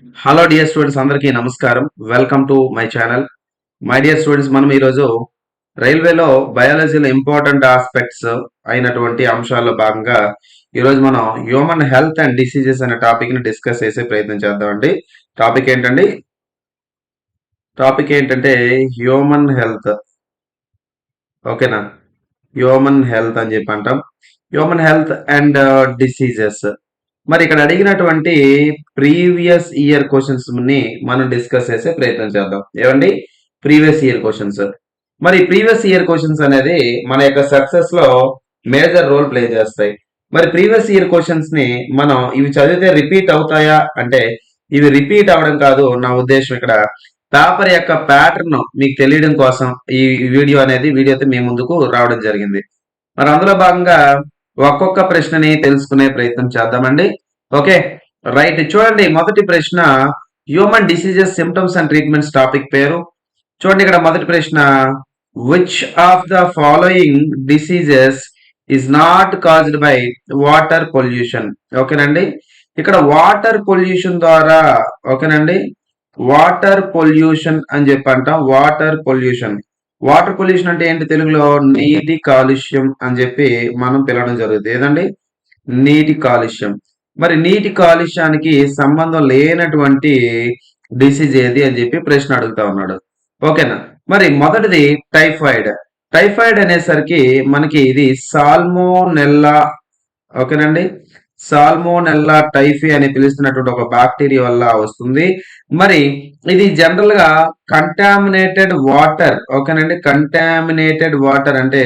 Hello dear students, అందరికీ నమస్కారం. Welcome to my channel. My dear students, మనం ఈరోజు రైల్వేలో బయాలజీలో ఇంపార్టెంట్ ఆస్పెక్ట్స్ అయినటువంటి అంశాల్లో భాగంగా ఈరోజు మనం హ్యూమన్ హెల్త్ అండ్ డిసీజెస్ అనే టాపిక్ ని డిస్కస్ చేసే ప్రయత్నం చేద్దామండి. టాపిక్ ఏంటండి? టాపిక్ ఏంటంటే హ్యూమన్ హెల్త్. ఓకేనా? హ్యూమన్ హెల్త్ అని చెప్పి అంటాం. Human health and diseases. మరి ఇక్కడ అడిగినటువంటి ప్రీవియస్ ఇయర్ క్వశ్చన్స్ ని మనం డిస్కస్ చేసే ప్రయత్నం చేద్దాం. ఏమండి? Previous year questions. మరి ప్రీవియస్ ఇయర్ క్వశ్చన్స్ అనేది మన యొక్క సక్సెస్ లో మేజర్ రోల్ ప్లే చేస్తాయి. మరి ప్రీవియస్ ఇయర్ క్వశ్చన్స్ ని మనం ఇవి చదివితే రిపీట్ అవుతాయా అంటే ఇవి రిపీట్ అవడం కాదు. నా ఉద్దేశం ఇక్కడ పేపర్ యొక్క ప్యాటర్న్ మీకు తెలియడం కోసం ఈ వీడియోతో మీ ముందుకు రావడం జరిగింది. మరి అందులో భాగంగా ఒక్కొక్క ప్రశ్నని తెలుసుకునే ప్రయత్నం చేద్దామండి. Okay, right. చూడండి, మొదటి ప్రశ్న human diseases symptoms and treatments topic పేరు. చూడండి, ఇక్కడ మొదటి ప్రశ్న, which of the following diseases is not caused by water pollution. ఓకేనండి, ఇక్కడ వాటర్ పొల్యూషన్ ద్వారా, ఓకేనండి, వాటర్ పొల్యూషన్ అని చెప్పి అంటాం. వాటర్ పొల్యూషన్ అంటే ఏంటి? తెలుగులో నీటి కాలుష్యం అని చెప్పి మనం పిలవడం జరుగుతుంది. ఏదండి? నీటి కాలుష్యం. మరి నీటి కాలుష్యానికి సంబంధం లేనటువంటి డిసీజ్ ఏది అని చెప్పి ప్రశ్న అడుగుతా ఉన్నాడు. ఓకేనా? మరి మొదటిది టైఫాయిడ్. టైఫాయిడ్ అనేసరికి మనకి ఇది సాల్మోనెల్లా. ఓకేనండి, సాల్మోనెల్లా టైఫీ అని పిలుస్తున్నటువంటి ఒక బ్యాక్టీరియా వల్ల వస్తుంది. మరి ఇది జనరల్ గా కంటామినేటెడ్ వాటర్. ఓకేనండి, కంటామినేటెడ్ వాటర్ అంటే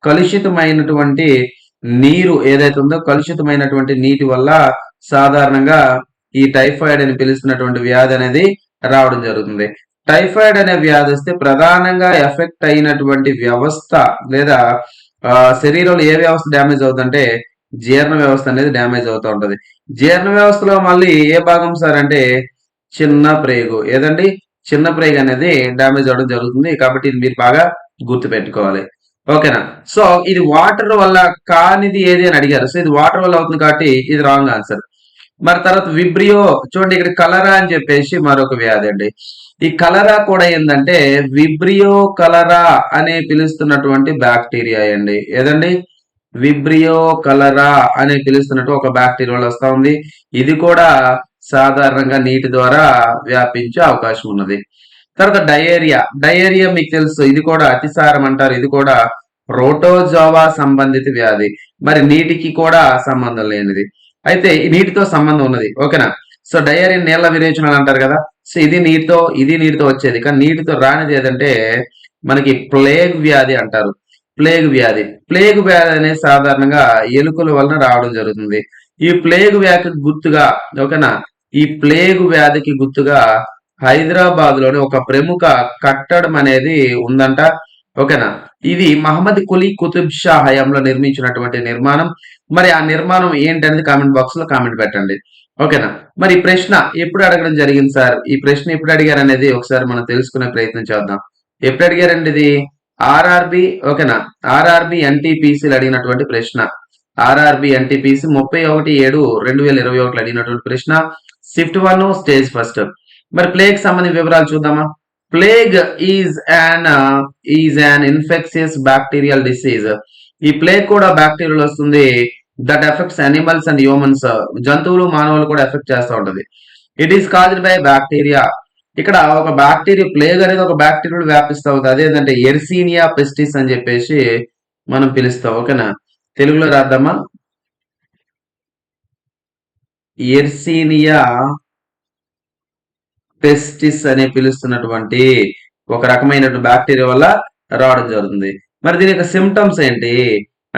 కలుషితమైనటువంటి నీరు ఏదైతే ఉందో, కలుషితమైనటువంటి నీటి వల్ల సాధారణంగా ఈ టైఫాయిడ్ అని పిలుస్తున్నటువంటి వ్యాధి అనేది రావడం జరుగుతుంది. టైఫాయిడ్ అనే వ్యాధి వస్తే ప్రధానంగా ఎఫెక్ట్ అయినటువంటి వ్యవస్థ లేదా శరీరంలో ఏ వ్యవస్థ డ్యామేజ్ అవుతుందంటే జీర్ణ వ్యవస్థ అనేది డ్యామేజ్ అవుతూ ఉంటది. జీర్ణ వ్యవస్థలో మళ్ళీ ఏ భాగం సార్ అంటే చిన్న ప్రేగు. ఏదండి? చిన్న ప్రేగు అనేది డ్యామేజ్ అవడం జరుగుతుంది. కాబట్టి ఇది మీరు బాగా గుర్తు పెట్టుకోవాలి. ఓకేనా? సో ఇది వాటర్ వల్ల కానిది ఏది అని అడిగారు. సో ఇది వాటర్ వల్ల అవుతుంది కాబట్టి ఇది రాంగ్ ఆన్సర్. మరి తర్వాత విబ్రియో. చూడండి, ఇక్కడ కలరా అని చెప్పేసి మరొక వ్యాధి అండి. ఈ కలరా కూడా ఏంటంటే విబ్రియో కలరా అనే పిలుస్తున్నటువంటి బ్యాక్టీరియా అండి. ఏదండి? విబ్రియో కలరా అని పిలుస్తున్నట్టు ఒక బ్యాక్టీరియా వల్ల వస్తా ఉంది. ఇది కూడా సాధారణంగా నీటి ద్వారా వ్యాపించే అవకాశం ఉన్నది. తర్వాత డయేరియా. డయేరియా మీకు తెలుసు, ఇది కూడా అతిసారం అంటారు. ఇది కూడా ప్రోటోజోవా సంబంధిత వ్యాధి. మరి నీటికి కూడా సంబంధం లేనిది, అయితే నీటితో సంబంధం ఉన్నది. ఓకేనా? సో డయేరియా నీళ్ల విరేచనాలు అంటారు కదా. సో ఇది నీటితో వచ్చేది. కానీ నీటితో రానిది ఏదంటే మనకి ప్లేగ్ వ్యాధి అంటారు. ప్లేగ్ వ్యాధి అనేది సాధారణంగా ఎలుకల వలన రావడం జరుగుతుంది. ఈ ప్లేగ్ వ్యాధికి గుర్తుగా, ఓకేనా, ఈ ప్లేగ్ వ్యాధికి గుర్తుగా హైదరాబాద్ లోని ఒక ప్రముఖ కట్టడం అనేది ఉందంట. ఓకేనా? ఇది మహమ్మద్ కులీ కుతుబ్ షా హయాంలో నిర్మించినటువంటి నిర్మాణం. మరి ఆ నిర్మాణం ఏంటనేది కామెంట్ బాక్స్ లో కామెంట్ పెట్టండి. ఓకేనా? మరి ఈ ప్రశ్న ఎప్పుడు అడగడం జరిగింది సార్? ఈ ప్రశ్న ఎప్పుడు అడిగారు అనేది ఒకసారి మనం తెలుసుకునే ప్రయత్నం చేద్దాం. ఎప్పుడు అడిగారండి ఇది? ఆర్ఆర్బి. ఓకేనా? ఆర్ఆర్బి ఎన్టీపీసీలు అడిగినటువంటి ప్రశ్న. ఆర్ఆర్బి ఎన్టీపీసీ 31/7/2021 అడిగినటువంటి ప్రశ్న. Shift 1 stage first. మరి ప్లేగ్ సంబంధించిన వివరాలు చూద్దామా? Plague is an infectious bacterial disease. ఈ ప్లేగ్ కూడా బ్యాక్టీరియల్ వస్తుంది. That effects animals and humans. జంతువులు మానవులు కూడా ఎఫెక్ట్ చేస్తూ ఉంటది. It is caused by bacteria. ఇక్కడ ఒక బ్యాక్టీరియా, ప్లేగ్ అనేది ఒక బ్యాక్టీరియా వ్యాపిస్తూ ఉంది. అదేంటంటే ఎర్సీనియా పెస్టిస్ అని చెప్పేసి మనం పిలుస్తాం. ఓకేనా? తెలుగులో రాద్దామా? ఎర్సీనియా పెస్టిస్ అని పిలుస్తున్నటువంటి ఒక రకమైన బ్యాక్టీరియా వల్ల రావడం జరుగుతుంది. మరి దీని యొక్క సిమ్టమ్స్ ఏంటి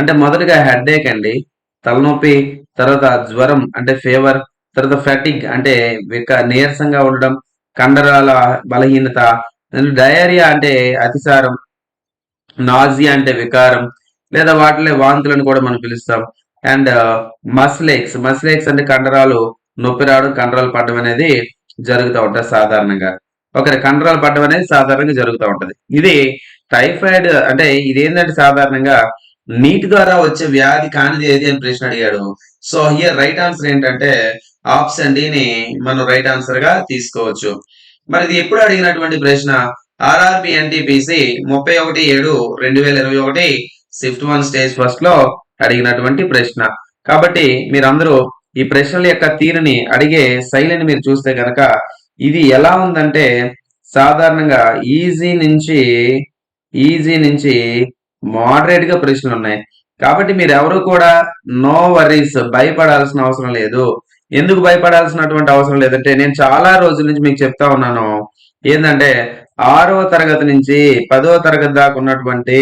అంటే మొదటిగా హెడ్ఏక్ అండి, తలనొప్పి. తర్వాత జ్వరం అంటే ఫీవర్. తర్వాత ఫెటిగ్ అంటే నీరసంగా ఉండడం, కండరాల బలహీనత. డయేరియా అంటే అతిసారం, నాజియా అంటే వికారం లేదా వాటిలో వాంతులను కూడా మనం పిలుస్తాం. అండ్ మస్లేక్స్ అంటే కండరాలు నొప్పి రావడం, కండరాలు పడడం అనేది జరుగుతూ ఉంటుంది సాధారణంగా. ఒకరి కండరాలు పడడం అనేది సాధారణంగా జరుగుతూ ఉంటది. ఇది టైఫాయిడ్ అంటే ఇది ఏంటంటే సాధారణంగా నీటి ద్వారా వచ్చే వ్యాధి కానిది ఏది అని ప్రశ్న అడిగాడు. సో హియర్ రైట్ ఆన్సర్ ఏంటంటే ఆప్షన్ డిని మనం రైట్ ఆన్సర్ గా తీసుకోవచ్చు. మరి ఇది ఎప్పుడు అడిగినటువంటి ప్రశ్న? RRB NTPC 31/7/2021 shift 1 stage first లో అడిగినటువంటి ప్రశ్న. కాబట్టి మీరందరూ ఈ ప్రశ్నల యొక్క తీరుని, అడిగే శైలిని మీరు చూస్తే గనక ఇది ఎలా ఉందంటే సాధారణంగా ఈజీ నుంచి మోడరేట్ గా ప్రశ్నలు ఉన్నాయి. కాబట్టి మీరు ఎవరు కూడా నో వరీస్, భయపడాల్సిన అవసరం లేదు. ఎందుకు భయపడాల్సినటువంటి అవసరం లేదంటే నేను చాలా రోజుల నుంచి మీకు చెప్తా ఉన్నాను ఏంటంటే 6వ తరగతి నుంచి 10వ తరగతి దాకా ఉన్నటువంటి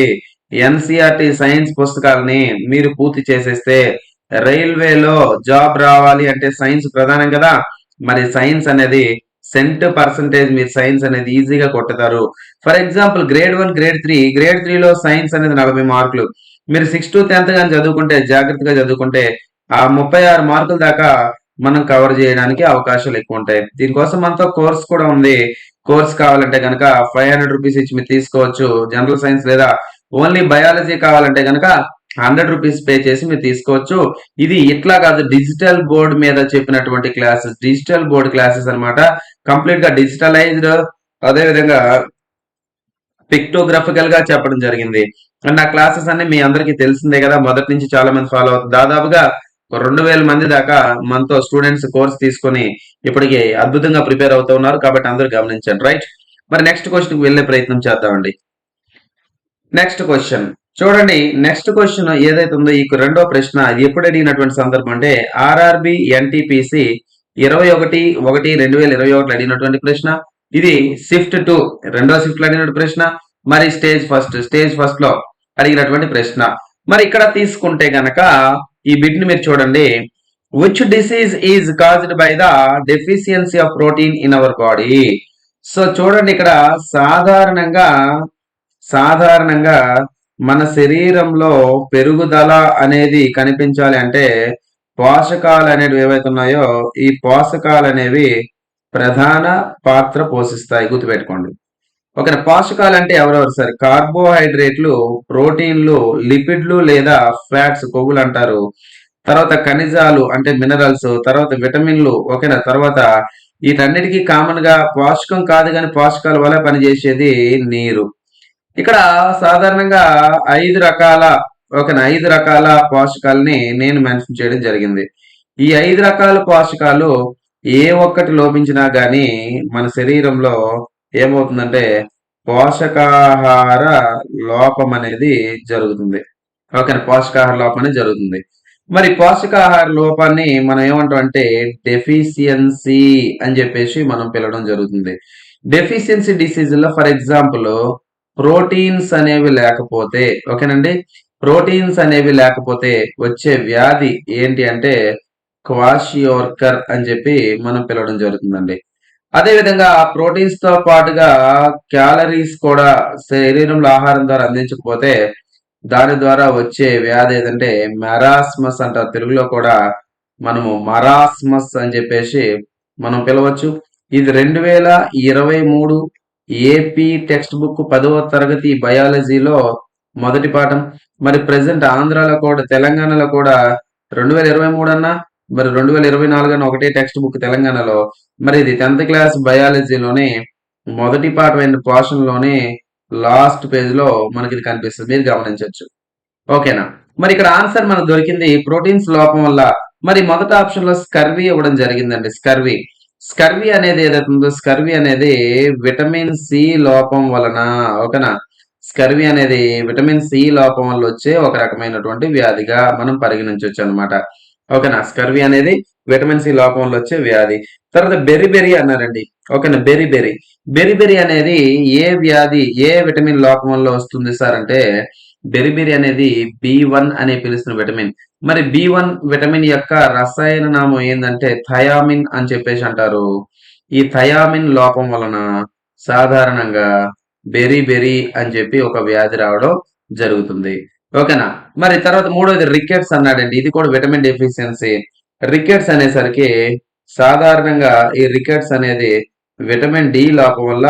ఎన్సిఆర్టి సైన్స్ పుస్తకాలని మీరు పూర్తి చేసేస్తే రైల్వేలో జాబ్ రావాలి అంటే సైన్స్ ప్రధానం కదా. మరి సైన్స్ అనేది సెంట్ పర్సంటేజ్ మీరు సైన్స్ అనేది ఈజీగా కొట్టుతారు. ఫర్ ఎగ్జాంపుల్ గ్రేడ్ 1, గ్రేడ్ 3 లో సైన్స్ అనేది 40 మార్కులు. మీరు 6th to 10th కానీ చదువుకుంటే, జాగ్రత్తగా చదువుకుంటే ఆ 36 మార్కుల దాకా మనం కవర్ చేయడానికి అవకాశాలు ఎక్కువ ఉంటాయి. దీనికోసం మనతో కోర్స్ కూడా ఉంది. కోర్స్ కావాలంటే కనుక 500 రూపీస్ ఇచ్చి మీరు తీసుకోవచ్చు. జనరల్ సైన్స్ లేదా ఓన్లీ బయాలజీ కావాలంటే కనుక 100 రూపీస్ పే చేసి మీరు తీసుకోవచ్చు. ఇది ఇట్లా కాదు, డిజిటల్ బోర్డ్ మీద చెప్పినటువంటి క్లాసెస్, డిజిటల్ బోర్డ్ క్లాసెస్ అన్నమాట. కంప్లీట్ గా డిజిటలైజ్డ్, అదే విధంగా పిక్టోగ్రఫికల్ గా చెప్పడం జరిగింది. అండ్ ఆ క్లాసెస్ అన్ని మీ అందరికీ తెలిసిందే కదా, మొదటి నుంచి చాలా మంది ఫాలో అవుతుంది. దాదాపుగా 2000 మంది దాకా మనతో స్టూడెంట్స్ కోర్స్ తీసుకొని ఇప్పటికి అద్భుతంగా ప్రిపేర్ అవుతూ ఉన్నారు. కాబట్టి అందరూ గమనించండి, రైట్? మరి నెక్స్ట్ క్వశ్చన్ కి వెళ్ళే ప్రయత్నం చేద్దామండి. నెక్స్ట్ క్వశ్చన్ చూడండి. నెక్స్ట్ క్వశ్చన్ ఏదైతే ఉందో ఈ రెండో ప్రశ్న, ఇది ఎప్పుడు అడిగినటువంటి సందర్భం అంటే ఆర్ఆర్బి ఎన్టీపీసీ 21/1/2021 అడిగినటువంటి ప్రశ్న. ఇది షిఫ్ట్ 2 రెండో షిఫ్ట్ లో అడిగినటువంటి ప్రశ్న. మరి స్టేజ్ ఫస్ట్ లో అడిగినటువంటి ప్రశ్న. మరి ఇక్కడ తీసుకుంటే గనక ఈ బిట్ ని మీరు చూడండి. Which disease is caused by the deficiency of protein in our body. So చూడండి, ఇక్కడ సాధారణంగా మన శరీరంలో పెరుగుదల అనేది కనిపించాలి అంటే పోషకాలు అనేవి ఏవైతే ఉన్నాయో ఈ పోషకాలు అనేవి ప్రధాన పాత్ర పోషిస్తాయి, గుర్తుపెట్టుకోండి. ఓకే, పోషకాలు అంటే ఎవరెవరు సార్? కార్బోహైడ్రేట్లు, ప్రోటీన్లు, లిపిడ్లు లేదా ఫ్యాట్స్, కొవ్వులు అంటారు. తర్వాత ఖనిజాలు అంటే మినరల్స్, తర్వాత విటమిన్లు. ఓకేనా? తర్వాత వీటన్నిటికీ కామన్ గా పోషకం కాదు కానీ పోషకాల వల్ల పనిచేసేది నీరు. ఇక్కడ సాధారణంగా 5 రకాల పోషకాలని నేను మెన్షన్ చేయడం జరిగింది. ఈ 5 రకాల పోషకాలు ఏ ఒక్కటి లోపించినా గానీ మన శరీరంలో ఏమవుతుందంటే పోషకాహార లోపం అనేది జరుగుతుంది. ఓకే, పోషకాహార లోపం అనేది జరుగుతుంది. మరి పోషకాహార లోపాన్ని మనం ఏమంటాం అంటే డెఫిషియన్సీ అని చెప్పేసి మనం పిలవడం జరుగుతుంది. డెఫిషియన్సీ డిసీజ్ లో ఫర్ ఎగ్జాంపుల్ ప్రోటీన్స్ అనేవి లేకపోతే, ఓకేనండి, ప్రోటీన్స్ అనేవి లేకపోతే వచ్చే వ్యాధి ఏంటి అంటే క్వాషియోర్కర్ అని చెప్పి మనం పిలవడం జరుగుతుందండి. అదే విధంగా ప్రోటీన్స్ తో పాటుగా క్యాలరీస్ కూడా శరీరంలో ఆహారం ద్వారా అందించకపోతే దాని ద్వారా వచ్చే వ్యాధి ఏదంటే మెరాస్మస్ అంటారు. తెలుగులో కూడా మనము మరాస్మస్ అని చెప్పేసి మనం పిలవచ్చు. ఇది 2023 ఏపీ టెక్స్ట్ బుక్ 10వ తరగతి బయాలజీలో మొదటి పాఠం. మరి ప్రెసెంట్ ఆంధ్రాలో కూడా, తెలంగాణలో కూడా 2023 అన్నా మరి 2024 అన్న ఒకటే టెక్స్ట్ బుక్ తెలంగాణలో. మరి ఇది 10th క్లాస్ బయాలజీలోనే మొదటి పాఠమైన పోర్షన్ లోనే లాస్ట్ పేజ్ లో మనకి ఇది కనిపిస్తుంది, మీరు గమనించవచ్చు. ఓకేనా? మరి ఇక్కడ ఆన్సర్ మనకు దొరికింది ప్రోటీన్స్ లోపం వల్ల. మరి మొదటి ఆప్షన్ లో స్కర్వీ ఇవ్వడం జరిగిందండి. స్కర్వీ అనేది ఏదైతే ఉందో స్కర్వీ అనేది విటమిన్ సి లోపం వలన. ఓకేనా? స్కర్వీ అనేది విటమిన్ సి లోపం వల్ల వచ్చే ఒక రకమైనటువంటి వ్యాధిగా మనం పరిగణించవచ్చు అనమాట. ఓకేనా? స్కర్వీ అనేది విటమిన్ సి లోపం వల్ల వచ్చే వ్యాధి. తర్వాత బెరిబెరి అన్నారండి. ఓకేనా? బెరిబెరి అనేది ఏ వ్యాధి, ఏ విటమిన్ లోపం వల్ల వస్తుంది సార్ అంటే బెరిబెరి అనేది B1 అనే పిలుస్తున్న విటమిన్. మరి B1 విటమిన్ యొక్క రసాయన నామం ఏంటంటే థయామిన్ అని చెప్పేసి అంటారు. ఈ థయామిన్ లోపం వలన సాధారణంగా బెరిబెరి అని చెప్పి ఒక వ్యాధి రావడం జరుగుతుంది. ఓకేనా? మరి తర్వాత మూడోది రికెట్స్ అన్నాడండి. ఇది కూడా విటమిన్ డెఫిషియన్సీ. రికెట్స్ అనేసరికి సాధారణంగా ఈ రికెట్స్ అనేది విటమిన్ డి లోపం వల్ల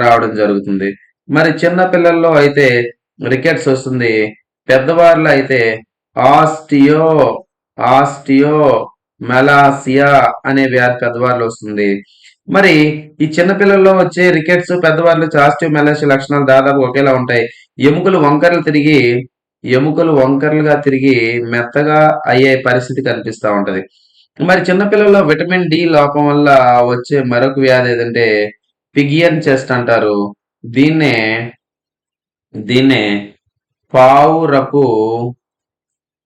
రావడం జరుగుతుంది. మరి చిన్న పిల్లల్లో అయితే రికెట్స్ వస్తుంది. పెద్దవారిలో అయితే ఆస్టియో మెలాసియా అనే వ్యాధి పెద్దవారిలో వస్తుంది. మరి ఈ చిన్న పిల్లల్లో వచ్చే రికెట్స్ పెద్దవారిలో చాస్టివ్ మెలాసియా లక్షణాలు దాదాపు ఒకేలా ఉంటాయి. ఎముకలు వంకరలు తిరిగి ఎముకలు వంకరలుగా తిరిగి మెత్తగా అయ్యే పరిస్థితి కనిపిస్తా ఉంటది. మరి చిన్నపిల్లల్లో విటమిన్ డి లోపం వల్ల వచ్చే మరొక వ్యాధి ఏదంటే పిగియన్ చెస్ట్ అంటారు. దీన్నే దీన్నే పావురపు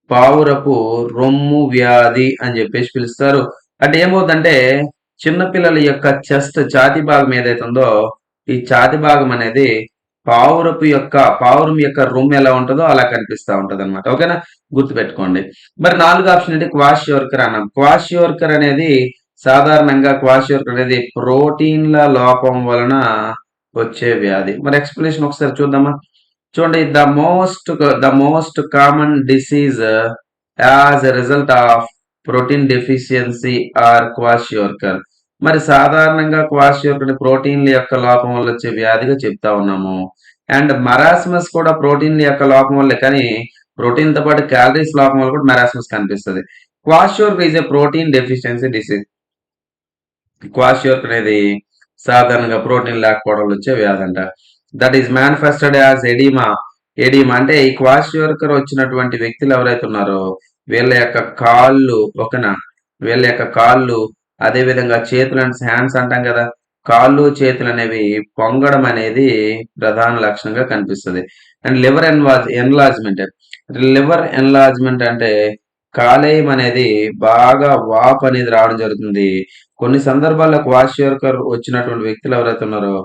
పావురపు రొమ్ము వ్యాధి అని చెప్పేసి పిలుస్తారు. అంటే ఏమవుతుందంటే చిన్నపిల్లల యొక్క చెస్ట్ ఛాతీ భాగం ఏదైతే ఉందో ఈ ఛాతీ భాగం అనేది పావురం యొక్క రొమ్ము ఎలా ఉంటుందో అలా కనిపిస్తా ఉంటది అనమాట. ఓకేనా, గుర్తుపెట్టుకోండి. మరి 4 ఆప్షన్ ఏంటి? క్వాషియోర్కర్ అన్నాం. క్వాషియోర్కర్ అనేది ప్రోటీన్ల లోపం వలన వచ్చే వ్యాధి. మరి ఎక్స్ప్లెనేషన్ ఒకసారి చూద్దామా? చూడండి, the most common disease as a result of protein deficiency are kwashiorkor. మరి సాధారణంగా క్వాషియోర్కర్ ప్రోటీన్ల యొక్క లోపం వల్ల వచ్చే వ్యాధిగా చెప్తా ఉన్నాము. అండ్ మరాస్మస్ కూడా ప్రోటీన్ల యొక్క లోపం వల్లే, కానీ ప్రోటీన్ తో పాటు క్యాలరీస్ లోపం వల్ల కూడా మరాస్మస్ కనిపిస్తుంది. Kwashiorkor is a protein deficiency disease. Kwashiorkor అనేది సాధారణంగా ప్రోటీన్ లేకపోవడం వల్ల వచ్చే వ్యాధి అంట. That is manifested as oedema. Oedema అంటే ఈ క్వాషియోర్కర్ వచ్చినటువంటి వ్యక్తులు ఎవరైతే ఉన్నారో వీళ్ళ యొక్క కాళ్ళు ఒకనా వీళ్ళ యొక్క కాళ్ళు అదే విధంగా చేతులు అండ్ హ్యాండ్స్ అంటాం కదా, కాళ్ళు చేతులు అనేవి పొంగడం అనేది ప్రధాన లక్షణంగా కనిపిస్తుంది. అండ్ లివర్ ఎన్లార్జ్మెంట్ అంటే కాలేయం అనేది బాగా వాపు అనేది రావడం జరుగుతుంది. కొన్ని సందర్భాల్లో క్వాషియోర్కర్ వచ్చినటువంటి వ్యక్తులు ఎవరైతే ఉన్నారో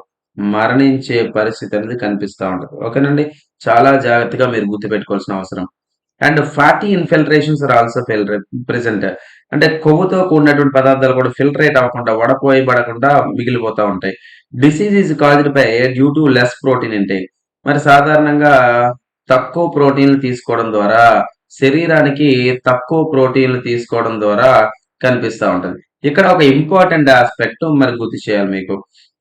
మరణించే పరిస్థితి అనేది కనిపిస్తా ఉంటది. ఓకేనండి, చాలా జాగ్రత్తగా మీరు గుర్తుపెట్టుకోవాల్సిన అవసరం. And fatty infiltrations are also present. అంటే కొవ్వుతో కూడినటువంటి పదార్థాలు కూడా ఫిల్టరేట్ అవ్వకుండా వడపోయబడకుండా మిగిలిపోతా ఉంటాయి. Disease is caused by due to less protein intake. మరి సాధారణంగా తక్కువ ప్రోటీన్లు తీసుకోవడం ద్వారా శరీరానికి తక్కువ ప్రోటీన్లు తీసుకోవడం ద్వారా కనిపిస్తా ఉంటది. ఇక్కడ ఒక ఇంపార్టెంట్ ఆస్పెక్ట్ మరి గుర్తు చేయాలి మీకు.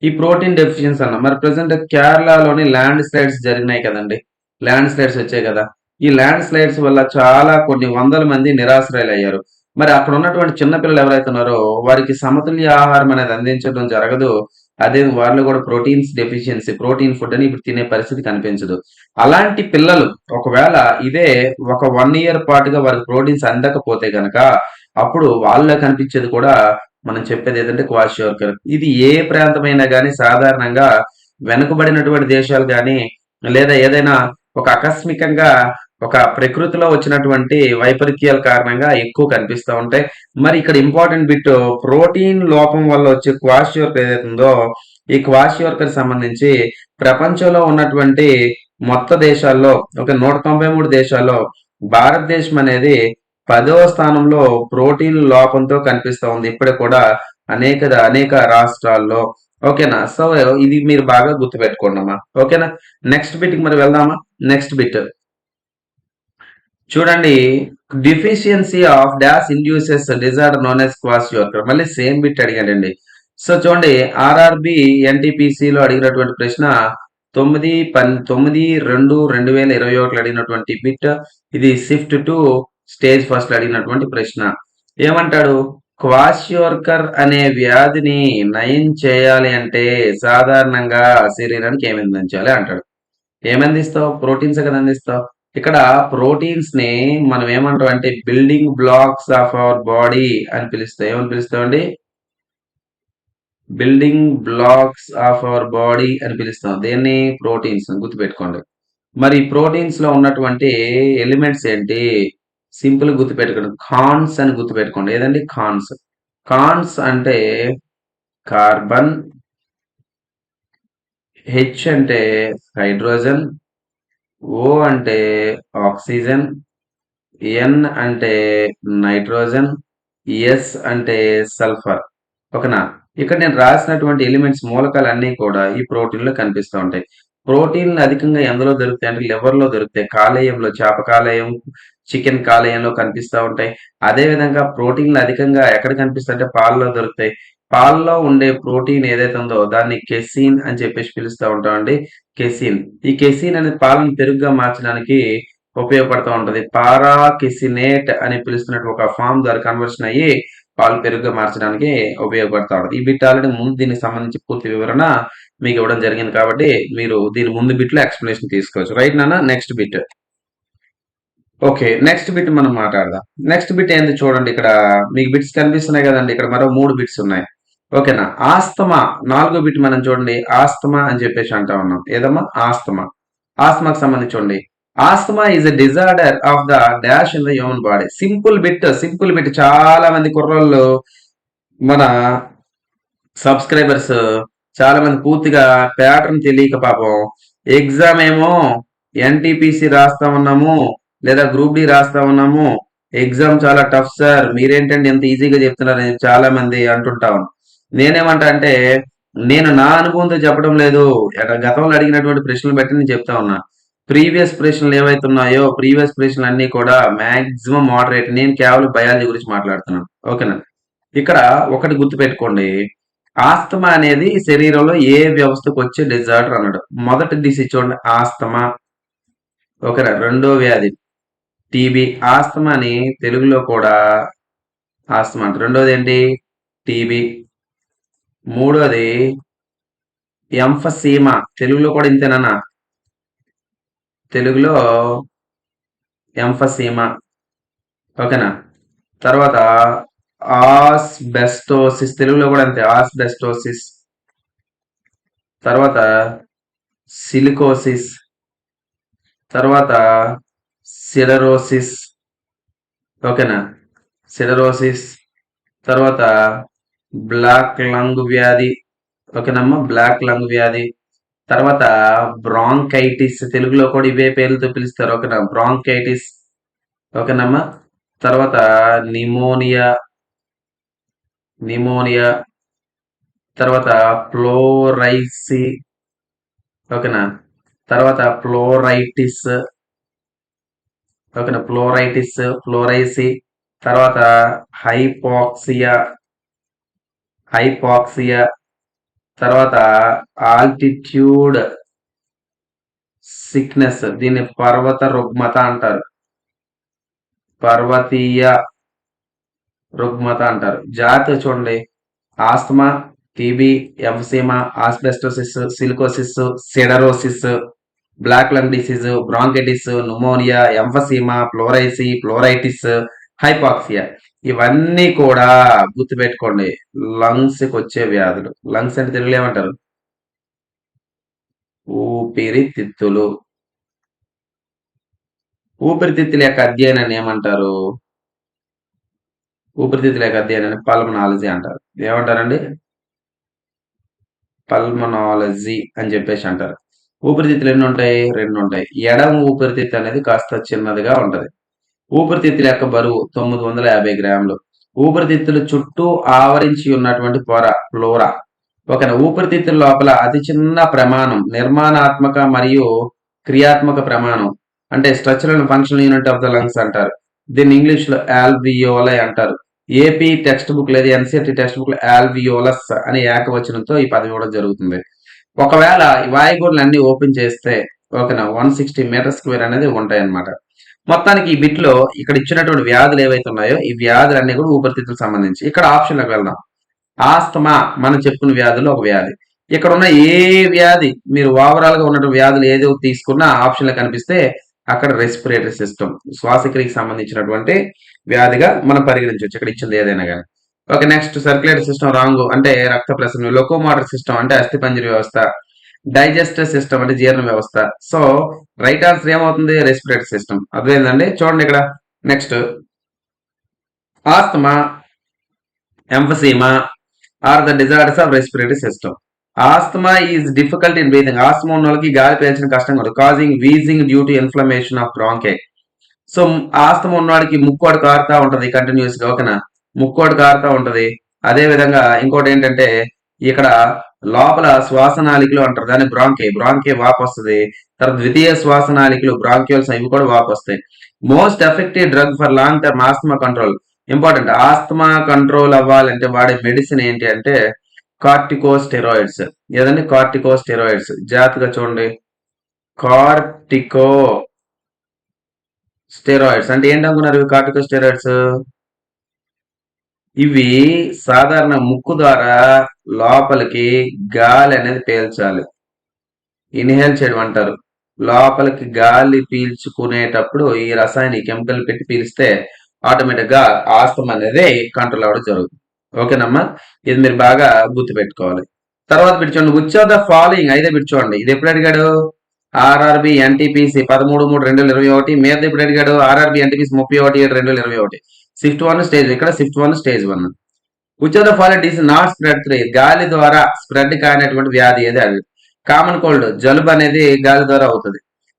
ఈ ప్రోటీన్ డెఫిషియన్సీ అన్న మరి ప్రెసెంట్ కేరళలోని ల్యాండ్ స్లైడ్స్ జరిగినాయి కదండి. ల్యాండ్ స్లైడ్స్ వచ్చాయి కదా. ఈ ల్యాండ్ స్లైడ్స్ వల్ల చాలా కొన్ని వందల మంది నిరాశ్రయులు అయ్యారు. మరి అక్కడ ఉన్నటువంటి చిన్నపిల్లలు ఎవరైతే ఉన్నారో వారికి సమతుల్య ఆహారం అనేది అందించడం జరగదు. అదే వారిలో కూడా ప్రోటీన్స్ డెఫిషియన్సీ, ప్రోటీన్ ఫుడ్ అని ఇప్పుడు తినే పరిస్థితి కనిపించదు. అలాంటి పిల్లలు ఒకవేళ ఇదే ఒక 1 year పాటుగా వారికి ప్రోటీన్స్ అందకపోతే గనక అప్పుడు వాళ్ళలో కనిపించేది కూడా మనం చెప్పేది ఏదంటే క్వాషియోర్కర్. ఇది ఏ ప్రాంతమైనా కానీ సాధారణంగా వెనుకబడినటువంటి దేశాలు కానీ లేదా ఏదైనా ఒక ఆకస్మికంగా ఒక ప్రకృతిలో వచ్చినటువంటి వైపరీత్యాల కారణంగా ఎక్కువ కనిపిస్తూ ఉంటాయి. మరి ఇక్కడ ఇంపార్టెంట్ బిట్, ప్రోటీన్ లోపం వల్ల వచ్చే క్వాషియోర్కర్ ఏదైతే ఉందో ఈ క్వాషియోర్కర్ సంబంధించి ప్రపంచంలో ఉన్నటువంటి మొత్తం దేశాల్లో ఒక 193 దేశాల్లో భారతదేశం అనేది 10వ స్థానంలో ప్రోటీన్ లోపంతో కనిపిస్తా ఉంది ఇప్పటికి కూడా అనేక రాష్ట్రాల్లో. ఓకేనా, సో ఇది మీరు బాగా గుర్తుపెట్టుకోండి అమ్మా. ఓకేనా, నెక్స్ట్ బిట్ కి మరి వెళ్దామా? నెక్స్ట్ బిట్ చూడండి, deficiency of dash induces disorder known as kwashiorkor. మళ్ళీ సేమ్ బిట్ అడిగాడండి. సో చూడండి, ఆర్ఆర్బి ఎన్టీపీసీలో అడిగినటువంటి ప్రశ్న 9/2/2021 అడిగినటువంటి బిట్. ఇది షిఫ్ట్ టు స్టేజ్ ఫస్ట్ అడిగినటువంటి ప్రశ్న. ఏమంటాడు? క్వాషియోర్కర్ అనే వ్యాధిని నయం చేయాలి అంటే సాధారణంగా శరీరానికి ఏమి అందించాలి అంటాడు. ఏమి అందిస్తావు? ప్రోటీన్స్ కదా అందిస్తావు. ఇక్కడ ప్రోటీన్స్ ని మనం ఏమంటాం అంటే building blocks of our body అని పిలుస్తాం. ఏమని పిలుస్తామండి? Building blocks of our body అని పిలుస్తాం. దేన్ని? ప్రోటీన్స్. గుర్తుపెట్టుకోండి. మరి ప్రోటీన్స్ లో ఉన్నటువంటి ఎలిమెంట్స్ ఏంటి? సింపుల్ గుర్తుపెట్టుకోండి, ఖాన్స్ అని గుర్తుపెట్టుకోండి. ఏదండి? ఖాన్స్. ఖాన్స్ అంటే కార్బన్, హెచ్ అంటే హైడ్రోజన్, ఓ అంటే ఆక్సిజన్, ఎన్ అంటే నైట్రోజన్, ఎస్ అంటే సల్ఫర్. ఓకేనా, ఇక్కడ నేను రాసినటువంటి ఎలిమెంట్స్ మూలకాలు అన్ని కూడా ఈ ప్రోటీన్ లో కనిపిస్తూ ఉంటాయి. ప్రోటీన్లు అధికంగా ఎందులో దొరుకుతాయి అంటే లివర్ లో దొరుకుతాయి, కాలేయంలో, చేప కాలేయం, చికెన్ కాలేయంలో కనిపిస్తూ ఉంటాయి. అదే విధంగా ప్రోటీన్లు అధికంగా ఎక్కడ కనిపిస్తాయి అంటే పాలలో దొరుకుతాయి. పాలలో ఉండే ప్రోటీన్ ఏదైతే ఉందో దాన్ని కెసిన్ అని చెప్పేసి పిలుస్తూ ఉంటామండి. కెసిన్. ఈ కెసిన్ అనేది పాలను పెరుగుగా మార్చడానికి ఉపయోగపడుతూ ఉంటది. పారాకిసినేట్ అని పిలుస్తున్నట్టు ఒక ఫామ్ ద్వారా కన్వర్షన్ అయ్యి పాలు పెరుగుగా మార్చడానికి ఉపయోగపడతా ఉంటది. ఈ బిట్ ఆల్రెడీ ముందు దీనికి సంబంధించి పూర్తి వివరణ మీకు ఇవ్వడం జరిగింది కాబట్టి మీరు దీని ముందు బిట్ లో ఎక్స్ప్లెనేషన్ తీసుకోవచ్చు. రైట్ నాన్న? Next bit. Okay, next bit మనం మాట్లాడదాం. నెక్స్ట్ బిట్ ఏంది చూడండి, ఇక్కడ మీకు బిట్స్ కనిపిస్తున్నాయి కదండి, ఇక్కడ మరో 3 బిట్స్ ఉన్నాయి. ఓకేనా? ఆస్తమా 4గో బిట్ మనం చూడండి, ఆస్తమా అని చెప్పేసి అంటా ఉన్నాం. ఏదమ్మా? ఆస్తమా. ఆస్తమాకి సంబంధించి చూడండి. Asthma is a disorder of the dash in the human body. Simple bit చాలా మంది కుర్రోళ్ళు మన సబ్స్క్రైబర్స్ చాలా మంది పూర్తిగా ప్యాటర్న్ తెలియక పాపం ఎగ్జామ్ ఏమో ఎన్టీపీసీ రాస్తా ఉన్నాము లేదా గ్రూప్ డి రాస్తా ఉన్నాము, ఎగ్జామ్ చాలా టఫ్ సార్, మీరేంటంటే ఎంత ఈజీగా చెప్తున్నారని చాలా మంది అంటుంటాం. నేనేమంటా అంటే, నేను నా అనుభవంతో చెప్పడం లేదు, గతంలో అడిగినటువంటి ప్రశ్నలు బట్టి నేను చెప్తా ఉన్నా. ప్రీవియస్ ప్రశ్నలు ఏవైతున్నాయో ప్రీవియస్ ప్రశ్నలు అన్ని కూడా మాక్సిమం మోడరేట్. నేను కేవలం బయాలజీ గురించి మాట్లాడుతున్నాను. ఓకేనా? ఇక్కడ ఒకటి గుర్తుపెట్టుకోండి, ఆస్తమా అనేది శరీరంలో ఏ వ్యవస్థకు వచ్చే డిజార్డర్ అన్నాడు. మొదటి దిశ చూడండి, ఆస్తమా. ఓకేనా? రెండో వ్యాధి టీబీ. ఆస్తమాని తెలుగులో కూడా ఆస్తమా అంటారు. రెండోది ఏంటి? టీబీ. మూడోది ఎంఫసీమా. తెలుగులో కూడా ఇంతేనా? తెలుగులో ఎంఫసీమా. ఓకేనా? తర్వాత ఆస్బెస్టోసిస్. తెలుగులో కూడా అంతే, ఆస్బెస్టోసిస్. తర్వాత సిలికోసిస్. తర్వాత సిడరోసిస్. ఓకేనా? సిడరోసిస్. తర్వాత బ్లాక్ లంగ్ వ్యాధి. ఓకేనమ్మా? బ్లాక్ లంగ్ వ్యాధి. తర్వాత బ్రాంకైటిస్. తెలుగులో కూడా ఇవే పేర్లతో పిలుస్తారు. ఓకేనా? బ్రాంకైటిస్. ఓకేనమ్మా? తర్వాత నిమోనియా. తర్వాత ఫ్లోరైసి. ఓకేనా? తర్వాత ఫ్లోరైటిస్. ఓకేనా? ఫ్లోరైసి. తర్వాత హైపాక్సియా. తర్వాత ఆల్టిట్యూడ్ సిక్నెస్. దీన్ని పర్వత రుగ్మత అంటారు. పర్వతీయ రుగ్మత అంటారు. జాగ్రత్తగా చూడండి, asthma, TB, emphysema, asbestosis, silicosis, siderosis, black lung disease, bronchitis, pneumonia, emphysema, pleuritis, hypoxia. ఇవన్నీ కూడా గుర్తుపెట్టుకోండి, లంగ్స్ కి వచ్చే వ్యాధులు. లంగ్స్ అంటే తెలుగులో ఏమంటారు? ఊపిరితిత్తులు. ఊపిరితిత్తుల యొక్క అధ్యయనాన్ని ఏమంటారు? ఊపిరితిత్తుల యొక్క అధ్యయనాన్ని పల్మనాలజీ అంటారు. ఏమంటారండి? పల్మనాలజీ అని చెప్పేసి అంటారు. ఊపిరితిత్తులు ఎన్ని ఉంటాయి? 2 ఉంటాయి. ఎడమ ఊపిరితిత్తు అనేది కాస్త చిన్నదిగా ఉంటది. ఊపిరితిత్తుల యొక్క బరువు 950 గ్రాములు. ఊపిరితిత్తుల చుట్టూ ఆవరించి ఉన్నటువంటి పొర ఫ్లోరా. ఓకేనా? ఊపిరితిత్తుల లోపల అతి చిన్న ప్రమాణం, నిర్మాణాత్మక మరియు క్రియాత్మక ప్రమాణం అంటే structural and functional unit of the lungs అంటారు. దీన్ని ఇంగ్లీష్ లో ఆల్వియోలై అంటారు. ఏపీ టెక్స్ట్ బుక్ లేదా ఎన్సీఆర్టీ టెక్స్ట్ బుక్ లో ఆల్వియోలస్ అని ఏకవచనంతో ఈ పదం ఇవ్వడం జరుగుతుంది. ఒకవేళ ఈ వాయుగోడలు అన్ని ఓపెన్ చేస్తే ఓకేనా 160 మీటర్ స్క్వేర్ అనేది ఉంటాయి అన్నమాట. మొత్తానికి ఈ బిట్ లో ఇక్కడ ఇచ్చినటువంటి వ్యాధులు ఏవైతే ఉన్నాయో ఈ వ్యాధులన్నీ కూడా ఊపిరితిత్తులకు సంబంధించి. ఇక్కడ ఆప్షన్లకు వెళ్దాం. ఆస్తమా మనం చెప్పుకున్న వ్యాధులు ఒక వ్యాధి. ఇక్కడ ఉన్న ఏ వ్యాధి మీరు ఓవరాల్ గా ఉన్నటువంటి వ్యాధులు ఏదో తీసుకున్నా ఆప్షన్ లో కనిపిస్తే అక్కడ రెస్పిరేటరీ సిస్టమ్, శ్వాసక్రియకి సంబంధించినటువంటి వ్యాధిగా మనం పరిగణించవచ్చు, ఇక్కడ ఇచ్చింది ఏదైనా కానీ. Okay, next circulatory system wrong అంటే రక్త ప్రసరణ. లోకోమోటర్ సిస్టమ్ అంటే అస్థిపంజర వ్యవస్థ. డైజెస్టివ్ సిస్టమ్ అంటే జీర్ణ వ్యవస్థ. సో రైట్ ఆన్సర్ ఏమవుతుంది? Respiratory system. అర్థమైందండి? చూడండి ఇక్కడ next, asthma, emphysema are the disorders of respiratory system. Asthma is difficult in breathing. Asthma ఉన్న వాళ్ళకి గాలి పీల్చడం కష్టంగా ఉంటుంది. Causing wheezing due to inflammation of bronchi. So asthma ఉన్నవాడికి ముక్కోడు కారుతా ఉంటది కంటిన్యూస్ గా. ఓకేనా? ముక్కోడు కారుతా ఉంటది. అదే విధంగా ఇంకోటి ఏంటంటే ఇక్కడ లోపల శ్వాసనాళికలు అంటారు దాన్ని బ్రాంకే వాపు వస్తుంది. తర్వాత ద్వితీయ శ్వాసనాళికలు బ్రాంక్యూల్స్ అవి కూడా వాపు వస్తాయి. Most effective drug for long term asthma control. Important, asthma control అవ్వాలంటే వాడే మెడిసిన్ ఏంటి అంటే కార్టికోస్టెరాయిడ్స్. ఏదండి? కార్టికోస్టెరాయిడ్స్. జాగ్రత్తగా చూడండి, కార్టికో స్టెరాయిడ్స్ అంటే ఏంటనుకున్నారు ఇవి కార్టికోస్టెరాయిడ్స్? ఇవి సాధారణ ముక్కు ద్వారా లోపలికి గాలి అనేది పీల్చాలి. ఇన్హేల్ చేయడం అంటారు. లోపలికి గాలి పీల్చుకునేటప్పుడు ఈ రసాయన కెమికల్ పెట్టి పీలిస్తే ఆటోమేటిక్ గా ఆస్తమా అనేది కంట్రోల్ అవ్వడం జరుగుతుంది. ఓకేనమ్మా? ఇది మీరు బాగా గుర్తుపెట్టుకోవాలి. తర్వాత బిట్ చూడండి, విచ్ ఆఫ్ ద ఫాలోయింగ్ అయితే బిట్ చూడండి. ఇది ఎప్పుడు అడిగాడు? RRB NTPC 13/3/2021. మీద ఎప్పుడు అడిగాడు? RRB NTPC 31/7/2021. Shift one stage, ఇక్కడ shift one stage one. Which of the following is not spread through, గాలి ద్వారా స్ప్రెడ్ కానటువంటి వ్యాధి ఏది అది? కామన్ కోల్డ్, జలుబు అనేది గాలి ద్వారా అవుతుంది.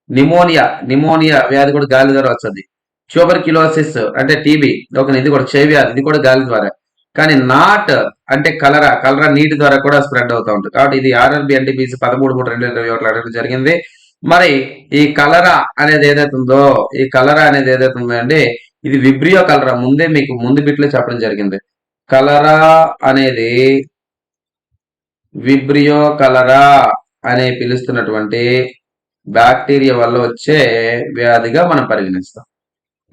నిమోనియా, నిమోనియా వ్యాధి కూడా గాలి ద్వారా వస్తుంది. ట్యూబర్క్యులోసిస్ అంటే టీబీ, ఒక ఇది కూడా క్షయ వ్యాధి, ఇది కూడా గాలి ద్వారా. కానీ నాట్ అంటే కలరా, కలరా నీటి ద్వారా కూడా స్ప్రెడ్ అవుతూ ఉంటుంది. కాబట్టి ఇది ఆర్ఆర్బి ఎన్టీపీసీ 13/3/2021 అడగడం జరిగింది. మరి ఈ కలరా అనేది ఏదైతే ఉందో, ఈ కలరా అనేది ఏదైతే ఉందో అండి, ఇది విబ్రియో కలరా. ముందే మీకు ముందు బిట్లో చెప్పడం జరిగింది. కలరా అనేది విబ్రియో కలరా అనే పిలుస్తున్నటువంటి బ్యాక్టీరియా వల్ల వచ్చే వ్యాధిగా మనం పరిగణిస్తాం.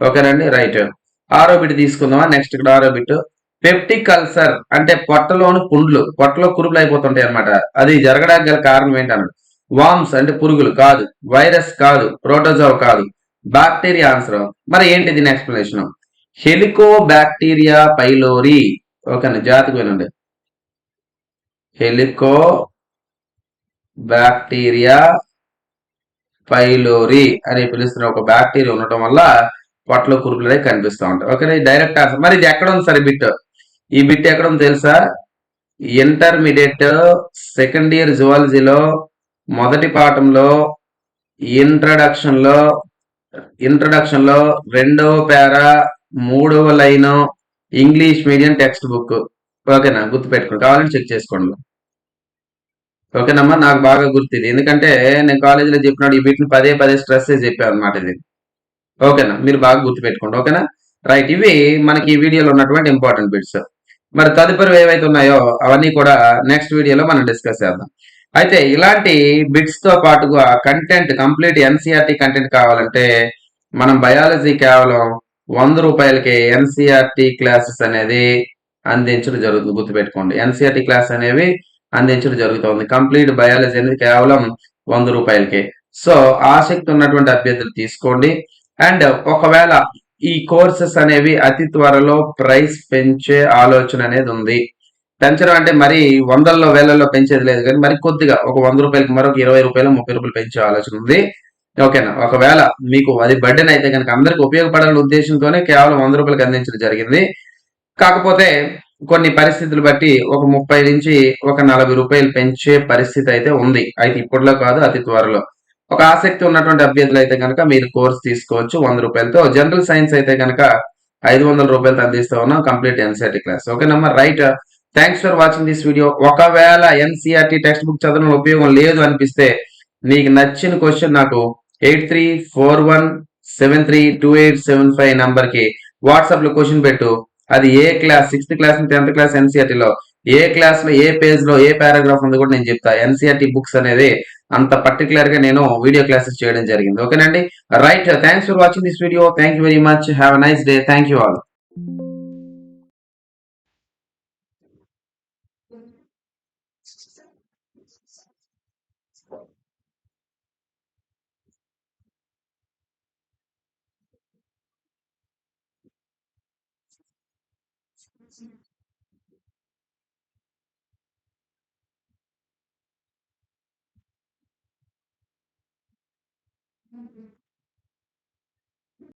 ఓకేనండి, రైట్. ఆరో బిట్ తీసుకుందామా? నెక్స్ట్ ఇక్కడ ఆరో బిట్, పెప్టిక్ అల్సర్ అంటే పొట్టలోని పుండ్లు, పొట్టలో కురుపులు అయిపోతుంటాయి అనమాట. అది జరగడానికి గల కారణం ఏంటన్నాడు? వామ్స్ అంటే పురుగులు కాదు, వైరస్ కాదు, ప్రోటోజోవా కాదు, బ్యాక్టీరియా ఆన్సర్. మరి ఏంటి దీని ఎక్స్ప్లెనేషన్? హెలికో bacteria pylori. ఓకేనా, జాతికి వినండి. హెలికో బ్యాక్టీరియా పైలోరీ అని పిలుస్తున్న ఒక బ్యాక్టీరియా ఉండటం వల్ల పొట్టలో కురుపులు అనేవి కనిపిస్తూ ఉంటాయి. Okay, direct answer. మరి ఇది ఎక్కడ ఉంది సార్ బిట్? ఈ బిట్ ఎక్కడ ఉంది తెలుసా? ఇంటర్మీడియట్ సెకండ్ ఇయర్ జువాలజీలో మొదటి పాఠంలో ఇంట్రడక్షన్ లో ఇంట్రడక్షన్ లో రెండవ పేరా మూడవ line English medium text book. ఓకేనా, గుర్తుపెట్టుకోండి, కావాలంటే చెక్ చేసుకోండి. ఓకేనమ్మా, నాకు బాగా గుర్తుంది, ఎందుకంటే నేను కాలేజీలో చెప్పినాడు ఈ వీటిని పదే పదే స్ట్రెస్ చేసి చెప్పాను అనమాట ఇది. ఓకేనా, మీరు బాగా గుర్తుపెట్టుకోండి. ఓకేనా, రైట్. ఇవి మనకి ఈ వీడియోలో ఉన్నటువంటి ఇంపార్టెంట్ బిట్స్. మరి తదుపరి ఏవైతే ఉన్నాయో అవన్నీ కూడా నెక్స్ట్ వీడియోలో మనం డిస్కస్ చేద్దాం. అయితే ఇలాంటి బిట్స్ తో పాటుగా కంటెంట్, కంప్లీట్ ఎన్సీఆర్టీ కంటెంట్ కావాలంటే మనం బయాలజీ కేవలం 100 రూపాయలకి ఎన్సీఆర్టీ క్లాసెస్ అనేది అందించడం జరుగుతుంది. గుర్తుపెట్టుకోండి, ఎన్సీఆర్టీ క్లాస్ అనేవి అందించడం జరుగుతుంది. కంప్లీట్ బయాలజీ అనేది కేవలం 100 రూపాయలకే. సో ఆసక్తి ఉన్నటువంటి అభ్యర్థులు తీసుకోండి. అండ్ ఒకవేళ ఈ కోర్సెస్ అనేవి అతి త్వరలో ప్రైస్ పెంచే ఆలోచన అనేది ఉంది. పెంచడం అంటే మరి వందల్లో వేలల్లో పెంచేది లేదు, కానీ మరి కొద్దిగా ఒక 100 రూపాయలకి మరొక 20 రూపాయలు 30 రూపాయలు పెంచే ఆలోచన ఉంది. ఓకేనా, ఒకవేళ మీకు అది బర్డెన్ అయితే కనుక అందరికి ఉపయోగపడాలనే ఉద్దేశంతోనే కేవలం 100 రూపాయలకి అందించడం జరిగింది. కాకపోతే కొన్ని పరిస్థితులు బట్టి ఒక 30 నుంచి ఒక 40 రూపాయలు పెంచే పరిస్థితి అయితే ఉంది. అయితే ఇప్పట్లో కాదు, అతి త్వరలో. ఒక ఆసక్తి ఉన్నటువంటి అభ్యర్థులు అయితే కనుక మీరు కోర్స్ తీసుకోవచ్చు 100 రూపాయలతో. జనరల్ సైన్స్ అయితే కనుక 500 రూపాయలతో అందిస్తూ ఉన్నాం కంప్లీట్ ఎన్సీఆర్టీ క్లాస్. ఓకేనమ్మా, right. Thanks for watching this video. ఒకవేళ ఎన్సీఆర్టీ టెక్స్ట్ బుక్ చదవడం ఉపయోగం లేదు అనిపిస్తే నీకు నచ్చిన క్వశ్చన్ నాకు 8341732875 నంబర్ కి వాట్సాప్ లో క్వశ్చన్ పెట్టు. అది ఏ class, 6th class 10th class ఎన్సీఆర్టీలో ఏ క్లాస్ లో ఏ పేజ్ లో ఏ పారాగ్రాఫ్ ఉంది కూడా నేను చెప్తా. ఎన్సీఆర్టీ బుక్స్ అనేది అంత పర్టికులర్ గా నేను వీడియో క్లాసెస్ చేయడం జరిగింది. ఓకేనండి, right. Thanks for watching this video. Thank you very much. Have a nice day. Thank you all.